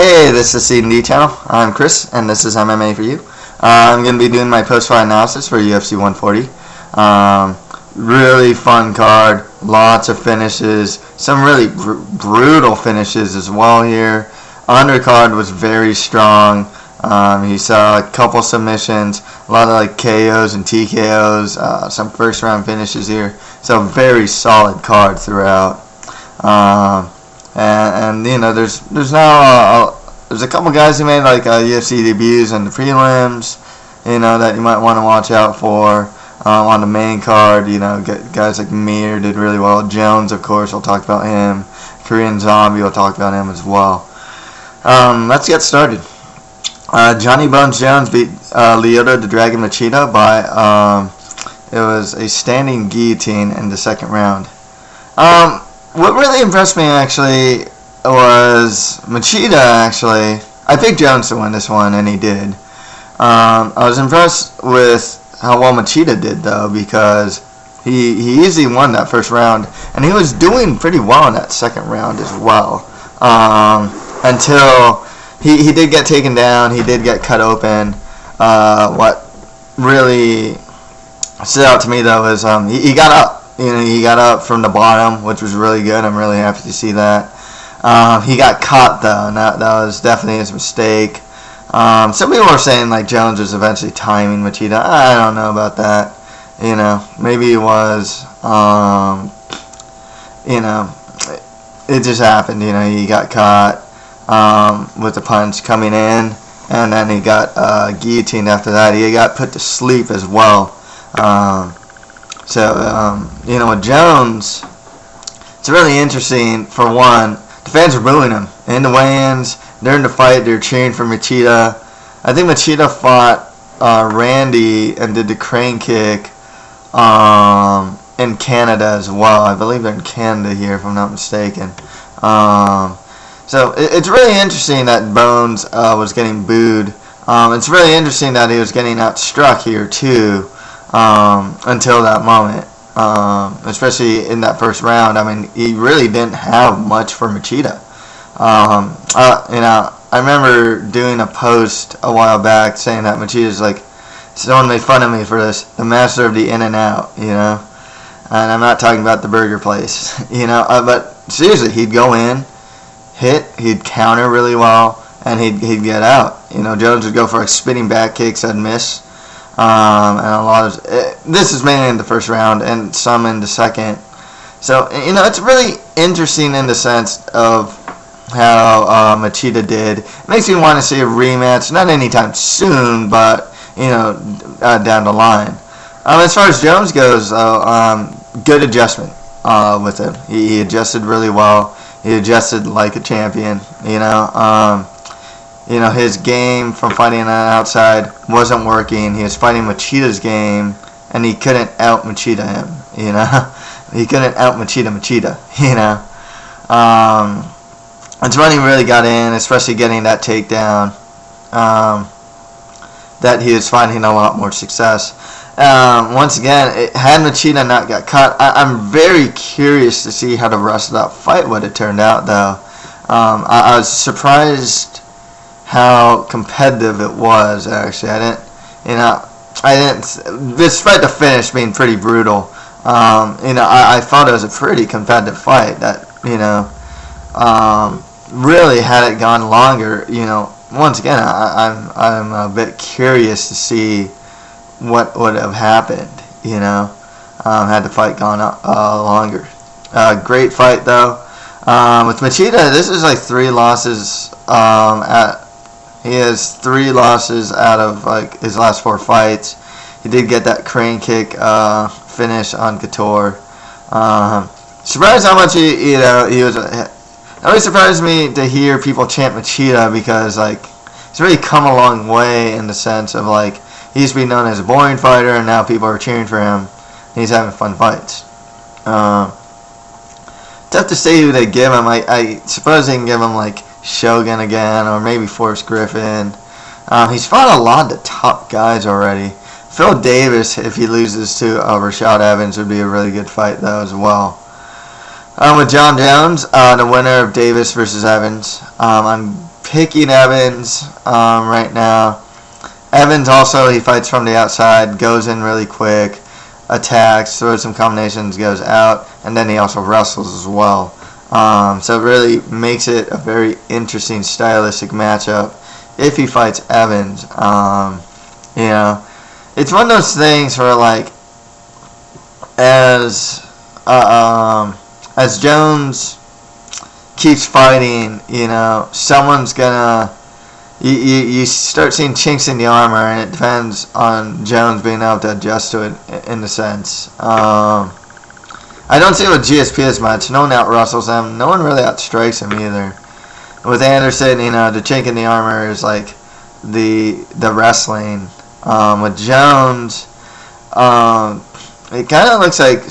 Hey, this is C&D channel. I'm Chris, and this is MMA for you. I'm going to be doing my post-fight analysis for UFC 140. Really fun card, lots of finishes, some really brutal finishes as well here. Undercard was very strong. You saw a couple submissions, a lot of like KOs and TKOs, some first-round finishes here. So very solid card throughout. And you know, there's now there's a couple guys who made like UFC debuts in the prelims, you know, that you might want to watch out for on the main card. You know, guys like Mir did really well. Jones, of course, we'll talk about him. Korean Zombie, we'll talk about him as well. Let's get started. Johnny Bones Jones beat Lyoto the Dragon Machida by it was a standing guillotine in the second round. What really impressed me actually was Machida. Actually, I picked Jones to win this one, and he did. I was impressed with how well Machida did, though, because he easily won that first round, and he was doing pretty well in that second round as well. Until he did get taken down, he did get cut open. What really stood out to me, though, is he got up. You know, he got up from the bottom, which was really good. I'm really happy to see that. He got caught, though, and that was definitely his mistake. Some people were saying, like, Jones was eventually timing Machida. I don't know about that. You know, maybe he was. You know, it just happened. You know, he got caught with the punch coming in, and then he got guillotined after that. He got put to sleep as well. You know, with Jones, it's really interesting. For one, the fans were booing him in the weigh-ins. During the fight, they were cheering for Machida. I think Machida fought Randy and did the crane kick in Canada as well. I believe they're in Canada here, if I'm not mistaken. So it's really interesting that Bones was getting booed. It's really interesting that he was getting outstruck here, too. Until that moment, especially in that first round. I mean, he really didn't have much for Machida. You know, I remember doing a post a while back saying that Machida's like, someone made fun of me for this, the master of the in and out, you know, and I'm not talking about the burger place, you know, but seriously, he'd go in, hit, he'd counter really well, and he'd get out. You know, Jones would go for like spinning back kicks, I'd miss. And a lot of this is mainly in the first round and some in the second. So, you know, it's really interesting in the sense of how Machida did. It makes me want to see a rematch, not anytime soon, but, you know, down the line. As far as Jones goes, good adjustment with him. He adjusted really well. He adjusted like a champion, you know. You know, his game from fighting on the outside wasn't working. He was fighting Machida's game, and he couldn't out-Machida him, you know. He couldn't out-Machida, you know. It's when he really got in, especially getting that takedown, that he was finding a lot more success. Once again, had Machida not got caught, I'm very curious to see how the rest of that fight would have turned out, though. I was surprised how competitive it was. Actually, I didn't, despite the finish being pretty brutal, you know, I thought it was a pretty competitive fight that, you know, really had it gone longer, you know, once again, I'm a bit curious to see what would have happened, you know, had the fight gone longer. Great fight, though. With Machida, this is like 3 losses he has 3 losses out of like his last 4 fights. He did get that crane kick finish on Couture. Surprised how much he was. It always surprised me to hear people chant Machida, because like he's really come a long way in the sense of like he used to be known as a boring fighter, and now people are cheering for him. He's having fun fights. Tough to say who they give him. I suppose they can give him like Shogun again, or maybe Forrest Griffin. He's fought a lot of the top guys already. Phil Davis, if he loses to Rashad Evans, would be a really good fight, though, as well. With John Jones, the winner of Davis versus Evans, I'm kicking Evans right now. Evans also, he fights from the outside, goes in really quick, attacks, throws some combinations, goes out, and then he also wrestles as well. So it really makes it a very interesting stylistic matchup if he fights Evans. You know, it's one of those things where, like, as Jones keeps fighting, you know, someone's gonna, you start seeing chinks in the armor, and it depends on Jones being able to adjust to it in a sense. I don't see it with GSP as much. No one out-wrestles him. No one really outstrikes him either. With Anderson, you know, the chink in the armor is like the wrestling. With Jones, it kind of looks like,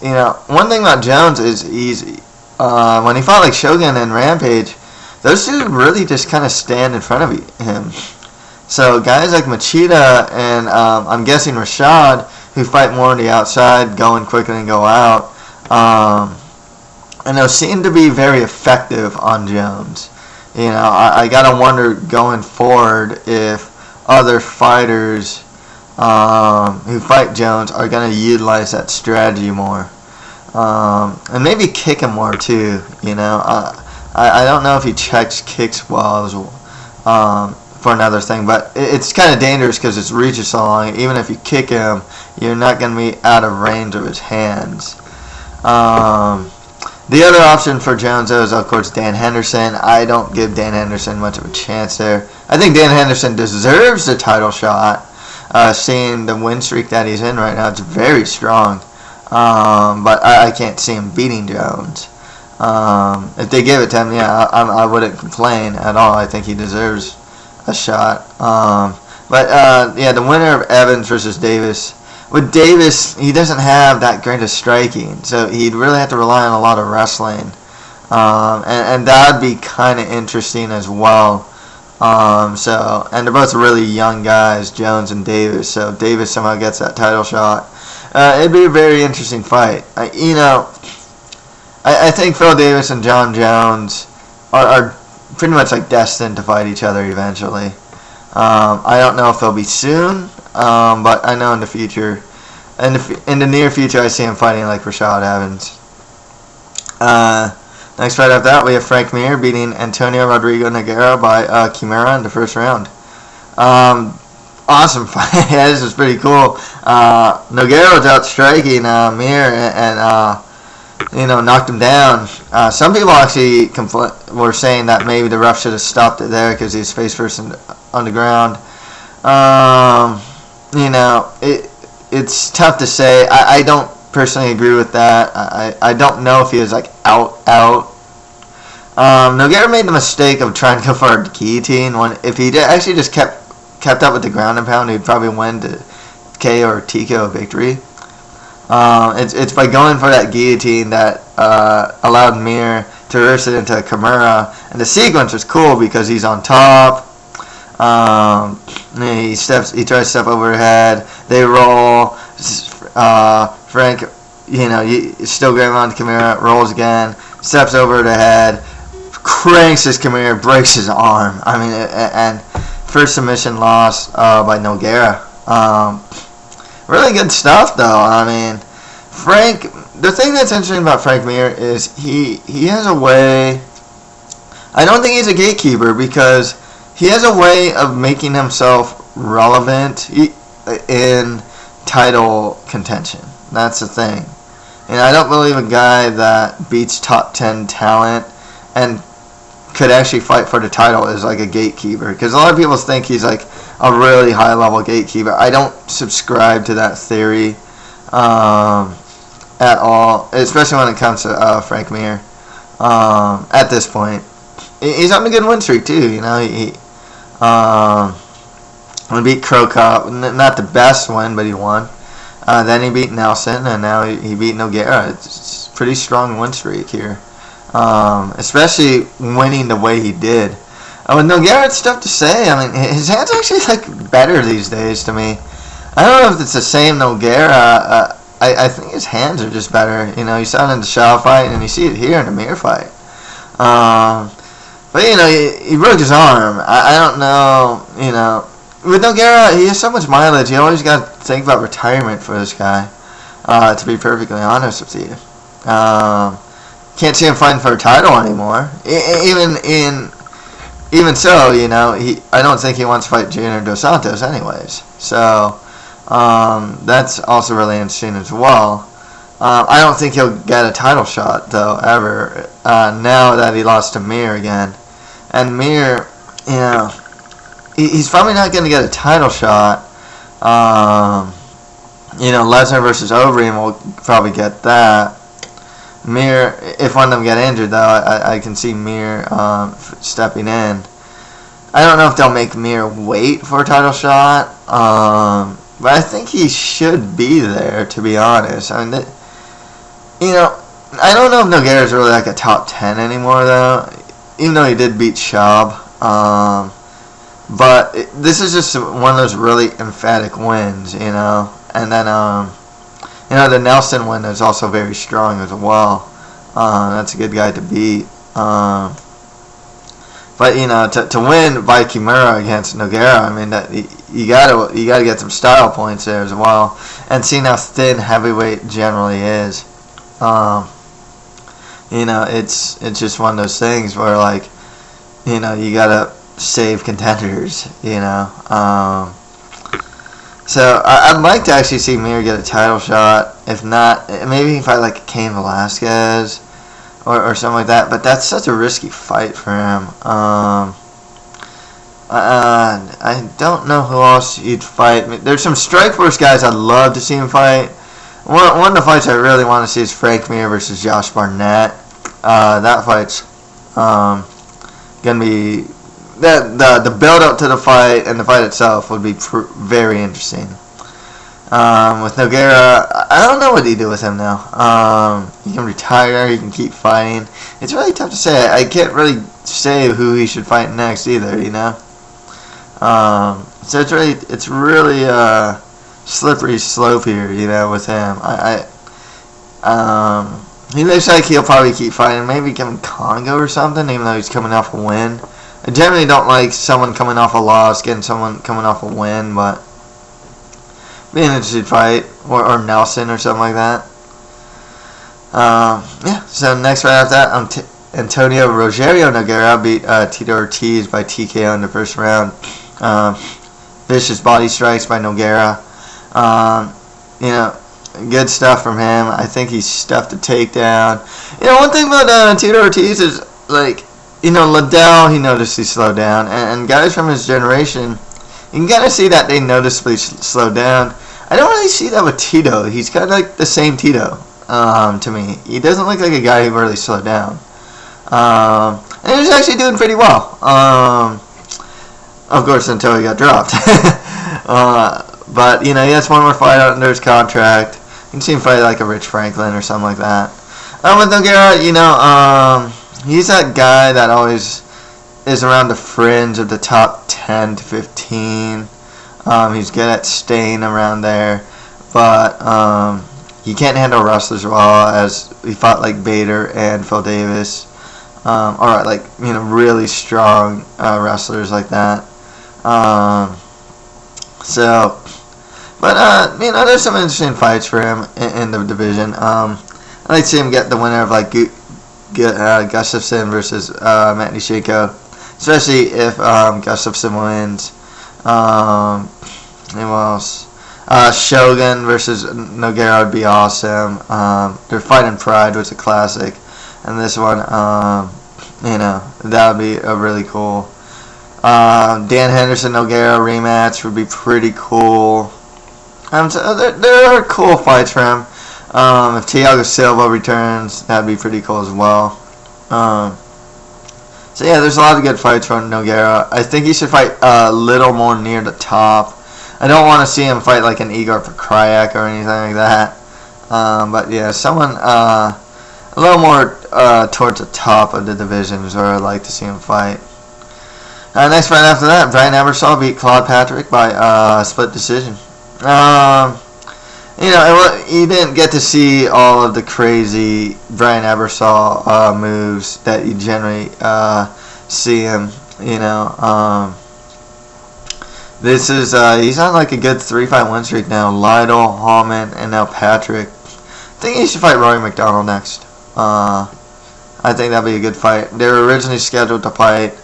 you know, one thing about Jones is easy. When he fought like Shogun and Rampage, those two really just kind of stand in front of him. So guys like Machida and I'm guessing Rashad, who fight more on the outside, go in quickly and go out, and those seem to be very effective on Jones. You know, I gotta wonder going forward if other fighters who fight Jones are gonna utilize that strategy more. And maybe kick him more too, you know. I don't know if he checks kicks well for another thing, but it's kind of dangerous because its reach is so long. Even if you kick him, you're not going to be out of range of his hands. The other option for Jones is, of course, Dan Henderson. I don't give Dan Henderson much of a chance there. I think Dan Henderson deserves the title shot. Seeing the win streak that he's in right now, it's very strong. But I can't see him beating Jones. If they give it to him, yeah, I wouldn't complain at all. I think he deserves a shot. Yeah, the winner of Evans versus Davis. With Davis, he doesn't have that great of striking, so he'd really have to rely on a lot of wrestling. And that would be kind of interesting as well. And they're both really young guys, Jones and Davis, so if Davis somehow gets that title shot, it'd be a very interesting fight. I think Phil Davis and John Jones are pretty much like destined to fight each other eventually. I don't know if they'll be soon, but I know in the future, in the near future, I see him fighting like Rashad Evans. Next fight after that, we have Frank Mir beating Antonio Rodrigo Nogueira by Chimera in the first round. Awesome fight. Yeah, this is pretty cool. Nogueira was out striking Mir and knocked him down. Some people actually were saying that maybe the ref should have stopped it there because he was face first on the ground. It's tough to say. I don't personally agree with that. I don't know if he was like out. Nogueira made the mistake of trying to go for a guillotine. If he actually just kept up with the ground and pound, he'd probably win the KO or TKO victory. It's by going for that guillotine that allowed Mir to reverse it into a Kimura, and the sequence was cool because he's on top. He tries to step over her head. They roll. Frank, still going on to Kimura, rolls again, steps over the head, cranks his Kimura, breaks his arm. And first submission loss by Nogueira. Really good stuff, though. Frank. The thing that's interesting about Frank Mir is he has a way. I don't think he's a gatekeeper because he has a way of making himself relevant in title contention. That's the thing. And I don't believe a guy that beats top 10 talent and could actually fight for the title is like a gatekeeper. Because a lot of people think he's like a really high level gatekeeper. I don't subscribe to that theory at all, especially when it comes to Frank Mir. At this point, he's on a good win streak too. He beat Crow Cop, not the best win, but he won. Then he beat Nelson, and now he beat Nogueira. It's a pretty strong win streak here, especially winning the way he did. With Nogueira, it's tough to say. His hands actually look better these days to me. I don't know if it's the same Nogueira. I think his hands are just better. You saw it in the Shaw fight, and you see it here in the Mir fight. But, he broke his arm. I don't know, With Nogueira, he has so much mileage. You always got to think about retirement for this guy, to be perfectly honest with you. Can't see him fighting for a title anymore. Even so, I don't think he wants to fight Junior Dos Santos anyways. So, that's also really interesting as well. I don't think he'll get a title shot, though, ever, now that he lost to Mir again. And Mir, he's probably not going to get a title shot. Lesnar versus Overeem will probably get that. Mir, if one of them get injured, though, I can see Mir stepping in. I don't know if they'll make Mir wait for a title shot, but I think he should be there, to be honest. I mean, I don't know if Nogueira is really like a top 10 anymore, though, even though he did beat Schaub. But this is just one of those really emphatic wins, And then, the Nelson win is also very strong as well. That's a good guy to beat. But to win by Kimura against Nogueira, I mean that you gotta get some style points there as well, and seeing how thin heavyweight generally is, it's just one of those things where you gotta save contenders, So I'd like to actually see Mir get a title shot. If not, maybe he can fight like Cain Velasquez or something like that. But that's such a risky fight for him. I don't know who else he'd fight. There's some Strikeforce guys I'd love to see him fight. One of the fights I really want to see is Frank Mir versus Josh Barnett. That fight's gonna be the build up to the fight and the fight itself would be very interesting. With Nogueira, I don't know what he do with him now. He can retire, he can keep fighting. It's really tough to say. I can't really say who he should fight next either, So it's really slippery slope here, with him. He looks like he'll probably keep fighting. Maybe Kevin Congo or something, even though he's coming off a win. I generally don't like someone coming off a loss, getting someone coming off a win, but be an interesting fight, or Nelson or something like that. So next fight after that, Antonio Rogerio Nogueira beat Tito Ortiz by TKO in the first round. Vicious body strikes by Nogueira. Good stuff from him. I think he stuffed a takedown. One thing about Tito Ortiz is, Liddell, he noticed he slowed down. And guys from his generation, you can kind of see that they noticeably slowed down. I don't really see that with Tito. He's kind of like the same Tito to me. He doesn't look like a guy who really slowed down. And he was actually doing pretty well. Of course, until he got dropped. But, he has one more fight under his contract. You can see him fight like a Rich Franklin or something like that. With Nogueira, he's that guy that always is around the fringe of the top 10 to 15. He's good at staying around there. But he can't handle wrestlers well, as he fought like Bader and Phil Davis. Or really strong wrestlers like that. There's some interesting fights for him in the division. I'd like to see him get the winner of Gustafsson versus Matnishenko, especially if Gustafsson wins. Who else? Shogun versus Nogueira would be awesome. Their fight in Pride was a classic, and this one, that would be a really cool. Dan Henderson Nogueira rematch would be pretty cool. So there are cool fights for him. If Thiago Silva returns, that'd be pretty cool as well. There's a lot of good fights from Nogueira. I think he should fight a little more near the top. I don't want to see him fight like an Igor Pekryak or anything like that. Someone a little more towards the top of the division is where I'd like to see him fight. Next fight after that, Brian Ebersol beat Claude Patrick by split decision. You didn't get to see all of the crazy Brian Ebersol moves that you generally see him. You know, this is he's on like a good 3-fight win streak now. Lytle, Hallman, and now Patrick. I think he should fight Rory McDonald next. I think that'd be a good fight. They were originally scheduled to fight.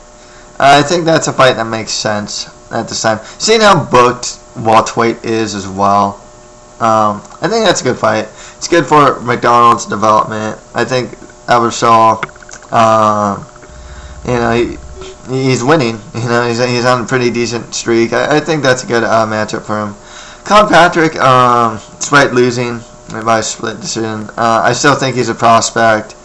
I think that's a fight that makes sense at this time. Seeing how booked welterweight is as well, I think that's a good fight. It's good for McDonald's development. I think Ebersol, you know, he's winning. You know, he's on a pretty decent streak. I think that's a good matchup for him. Colin Patrick, despite losing by a split decision, I still think he's a prospect.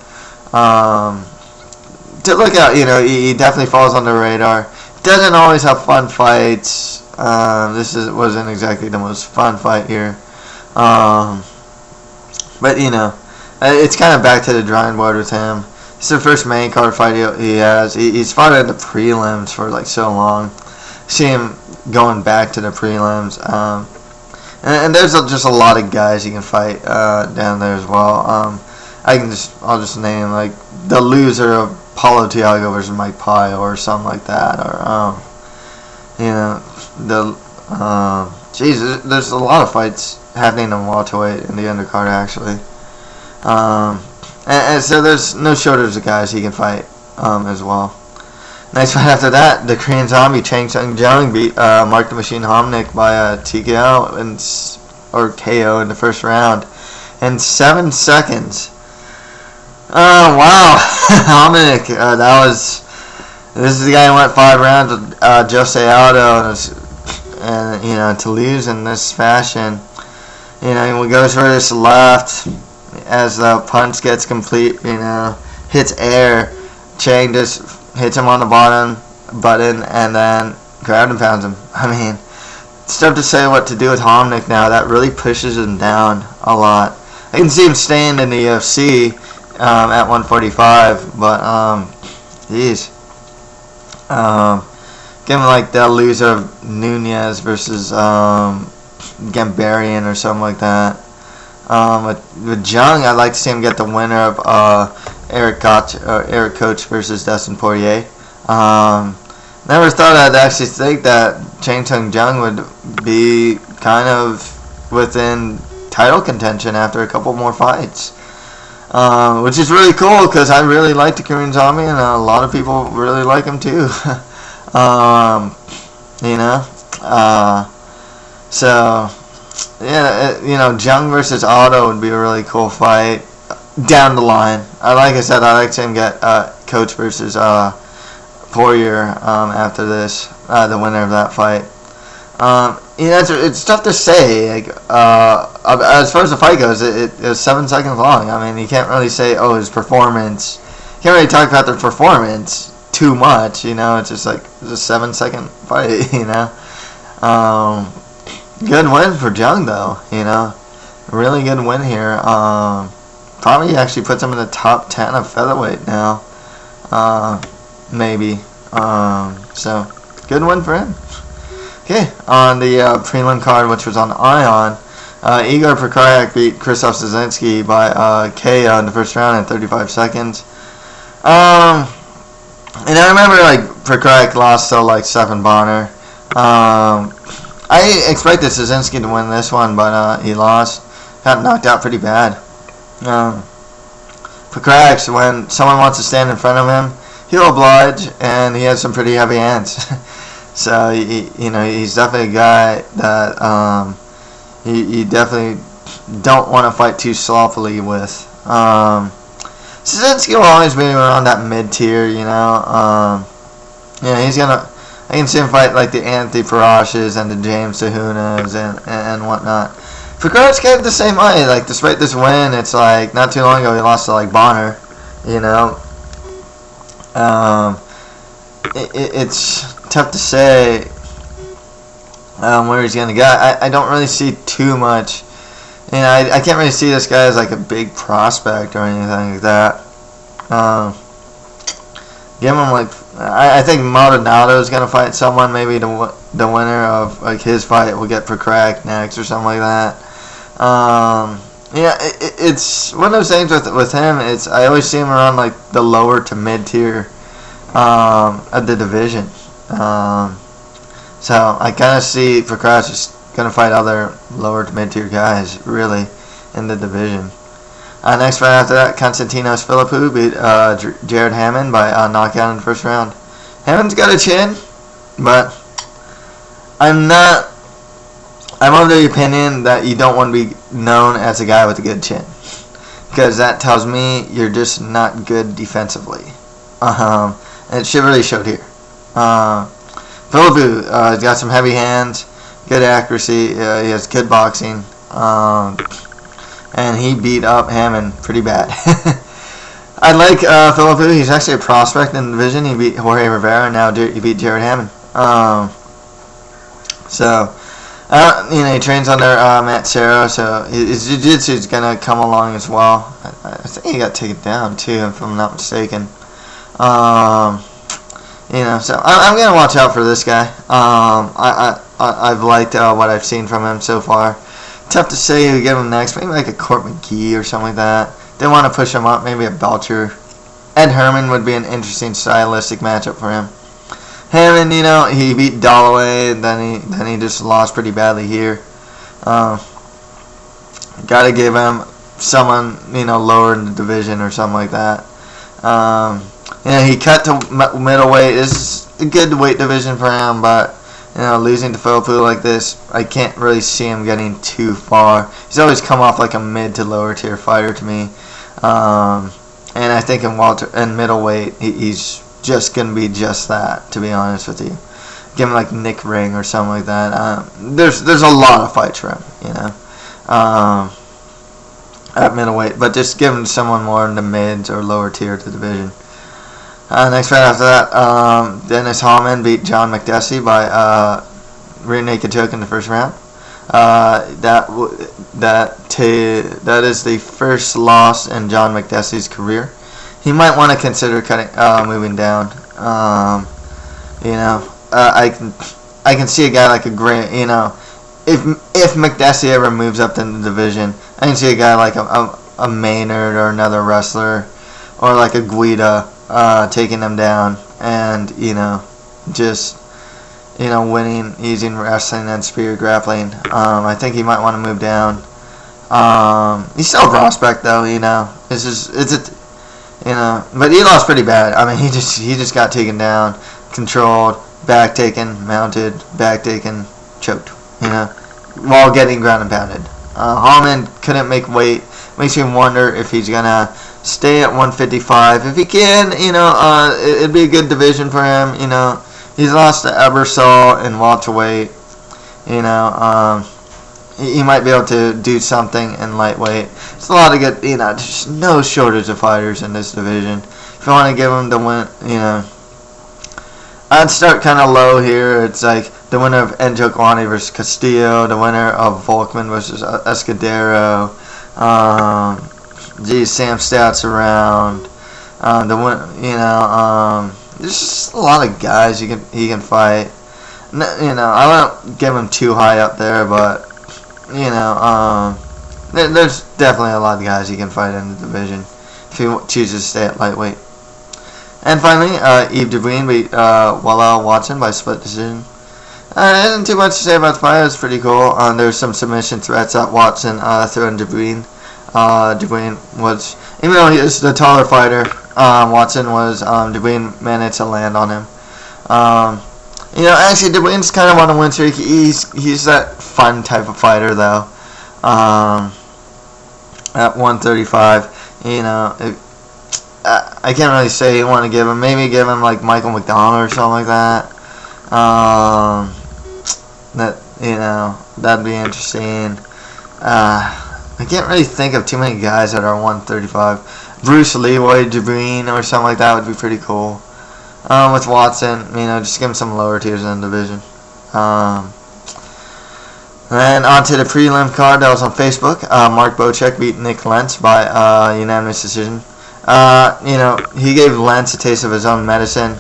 To look out, you know, he definitely falls on the radar. Doesn't always have fun fights. Wasn't exactly the most fun fight here. But, you know, it's kind of back to the drawing board with him. It's the first main card fight he has. He's fought at the prelims for, like, so long. See him going back to the prelims. And there's just a lot of guys he can fight down there as well. I'll just name, like, the loser of Paulo Thiago versus Mike Pyle or something like that, or you know, there's a lot of fights happening in welterweight in the undercard actually, and so there's no shortage of guys he can fight as well. Next fight after that, the Korean Zombie Chang Sung-jung beat Mark the Machine Homnick by TKO or KO in the first round in 7 seconds. Oh, wow. Hominick, this is the guy who went 5 rounds with Jose Aldo, and, you know, to lose in this fashion, you know, he goes for this left as the punch gets complete, you know, hits air, Chang just hits him on the button, and then ground and pounds him. I mean, it's tough to say what to do with Homnick now. That really pushes him down a lot. I can see him staying in the UFC, at 145, but geez, give him like the loser of Nunez versus Gambarian or something like that. With Jung, I'd like to see him get the winner of Eric Coach versus Dustin Poirier. Never thought I'd actually think that Chang Sung-jung would be kind of within title contention after a couple more fights. Which is really cool because I really like the Korean Zombie and a lot of people really like him too. You know, so yeah, you know, Jung versus Otto would be a really cool fight down the line. Like I said, I like to see him get Coach versus Poirier after this, the winner of that fight. You know, it's tough to say. Like, as far as the fight goes, it was 7 seconds long. I mean, you can't really say, oh, his performance. You can't really talk about the performance too much. You know, it's just like it's a 7-second fight. You know, good win for Jung though. You know, really good win here. Probably actually puts him in the top 10 of featherweight now. Maybe. So good win for him. Okay, on the prelim card, which was on Ion, Igor Prokopiev beat Krzysztof Szynski by KO in the first round in 35 seconds. And I remember, like, Prokopiev lost to, like, Stephan Bonner. I expected Szynski to win this one, but he lost. Got knocked out pretty bad. Prokopiev, when someone wants to stand in front of him, he'll oblige, and he has some pretty heavy hands. So, you know, he's definitely a guy that you definitely don't want to fight too sloppily with. Szynski will always be around that mid-tier, you know. Yeah, I can see him fight like the Anthony Parashas and the James Tahunas and whatnot. Prokopiev kind of the same way. Like, despite this win, it's like not too long ago he lost to, like, Bonner, you know. It's tough to say where he's going to go. I don't really see too much. You know, I can't really see this guy as like a big prospect or anything like that. Give him like, I think Maldonado is going to fight someone. Maybe the winner of like his fight will get Prokopiev next or something like that. Yeah, it's one of those things with him. I always see him around like the lower to mid tier. of the division. So I kind of see for Crouch just going to fight other lower to mid-tier guys, really, in the division. Next fight after that, Konstantinos Philippou beat Jared Hammond by knockout in the first round. Hammond's got a chin, but I'm of the opinion that you don't want to be known as a guy with a good chin, because that tells me you're just not good defensively. And it should really showed here. Philippou has got some heavy hands, good accuracy, he has good boxing, and he beat up Hammond pretty bad. I like Philippou. He's actually a prospect in the division. He beat Jorge Rivera, and now he beat Jared Hammond. He trains under Matt Serra, so his jiu-jitsu is going to come along as well. I think he got taken down, too, if I'm not mistaken. So I'm going to watch out for this guy. I've liked what I've seen from him so far. Tough to say who to give him next. Maybe like a Court McGee or something like that. They want to push him up. Maybe a Belcher. Ed Herman would be an interesting stylistic matchup for him. Hammond, he beat Dalloway, then he just lost pretty badly here. Got to give him someone lower in the division or something like that. He cut to middleweight. This is a good weight division for him, but losing to Philippou like this, I can't really see him getting too far. He's always come off like a mid to lower tier fighter to me, and I think in middleweight he's just gonna be just that. To be honest with you, give him like Nick Ring or something like that. There's a lot of fights for him, at middleweight, but just give him someone more in the mids or lower tier to the division. Next fight after that, Dennis Hallman beat John McDessie by rear naked choke in the first round. That is the first loss in John McDessie's career. He might want to consider moving down. I can see a guy like a Grant. If McDessie ever moves up in the division, I can see a guy like a Maynard or another wrestler, or like a Guida. Taking them down and winning using wrestling and spear grappling. I think he might want to move down. He's still a prospect though, but he lost pretty bad. I mean, he just got taken down, controlled, back taken, mounted, back taken, choked, while getting ground and pounded. Hallman couldn't make weight. Makes me wonder if he's gonna stay at 155. If he can, it'd be a good division for him. He's lost to Ebersol in welterweight. He might be able to do something in lightweight. It's a lot of good, just no shortage of fighters in this division. If you want to give him the win, I'd start kind of low here. It's like the winner of Njokwani versus Castillo, the winner of Volkman versus Escudero. Sam Stout's around. There's just a lot of guys he can fight. I won't give him too high up there, but there's definitely a lot of guys he can fight in the division if he chooses to stay at lightweight. And finally, Yves Dubuin beat Wallel Watson by split decision. There isn't too much to say about the fight. It was pretty cool. There's some submission threats that Watson threw in Dubuin. Dubuin was, even though he is the taller fighter, Watson was, Dubuin managed to land on him. Actually, Dubuin's kind of on a win streak. He's that fun type of fighter, though. At 135, I can't really say you want to give him. Maybe give him like Michael McDonald or something like that. That'd be interesting. I can't really think of too many guys that are 135. Bruce Leroy, Dubuin, or something like that would be pretty cool. With Watson, just give him some lower tiers in the division. Then on to the prelim card that was on Facebook. Mark Bocek beat Nick Lentz by unanimous decision. He gave Lentz a taste of his own medicine.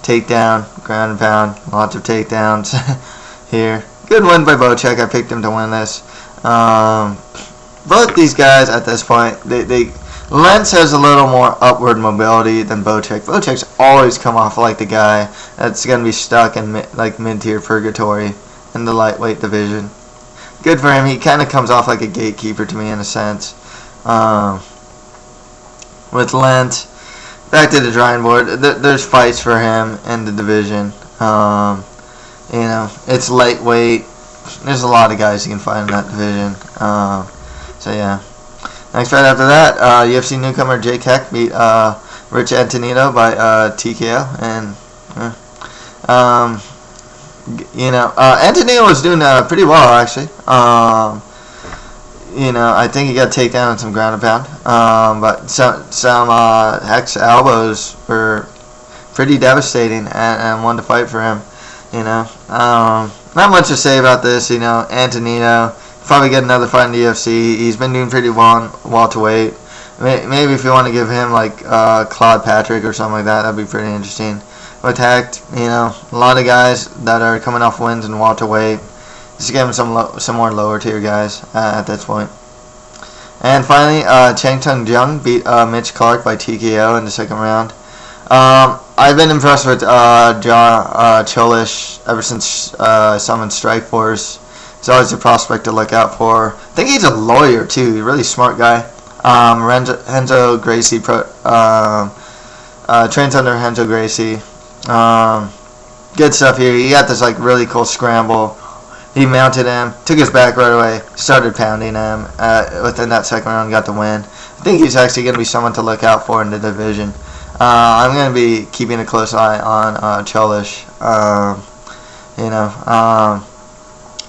Takedown, ground and pound, lots of takedowns here. Good win by Bocek. I picked him to win this. Both these guys at this point, they Lentz has a little more upward mobility than Bocek. Bocek's always come off like the guy that's going to be stuck in mid-tier purgatory in the lightweight division. Good for him. He kind of comes off like a gatekeeper to me in a sense. With Lentz, back to the drawing board. There's fights for him in the division. It's lightweight. There's a lot of guys you can find in that division. So yeah. Next fight after that, UFC newcomer Jake Heck beat Rich Antonino by TKO, and Antonino was doing pretty well actually. I think he got takedown on some ground and pound, but some Heck's elbows were pretty devastating and won the fight for him. Not much to say about this. Antonino probably get another fight in the UFC. He's been doing pretty well in welterweight. Maybe if you want to give him like Claude Patrick or something like that, that'd be pretty interesting. With Heck, a lot of guys that are coming off wins in welterweight. Just give him some more lower tier guys at this point. And finally, Chang Tung Jung beat Mitch Clark by TKO in the second round. I've been impressed with Cholish ever since I saw him in Strikeforce. He's always a prospect to look out for. I think he's a lawyer too. He's a really smart guy. Renzo Gracie trains under Renzo Gracie. Good stuff here. He got this really cool scramble. He mounted him, took his back right away, started pounding him. Within that second round, got the win. I think he's actually going to be someone to look out for in the division. I'm going to be keeping a close eye on Cholish.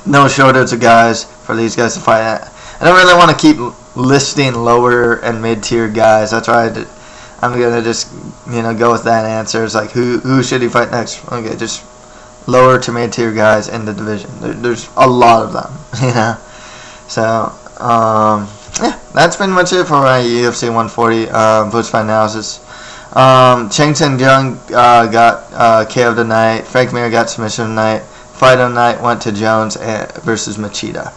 No shortage of guys for these guys to fight at. I don't really want to keep listing lower and mid-tier guys. That's why I'm going to just go with that answer. It's like, who should he fight next? Okay, just lower to mid-tier guys in the division. There's a lot of them, So, yeah, that's pretty much it for my UFC 140 post-fight analysis. Chang Tung Jung got KO'd tonight. Frank Mir got submission tonight. Fight of the night went to Jones versus Machida.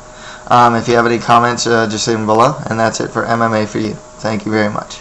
If you have any comments, just leave them below. And that's it for MMA for you. Thank you very much.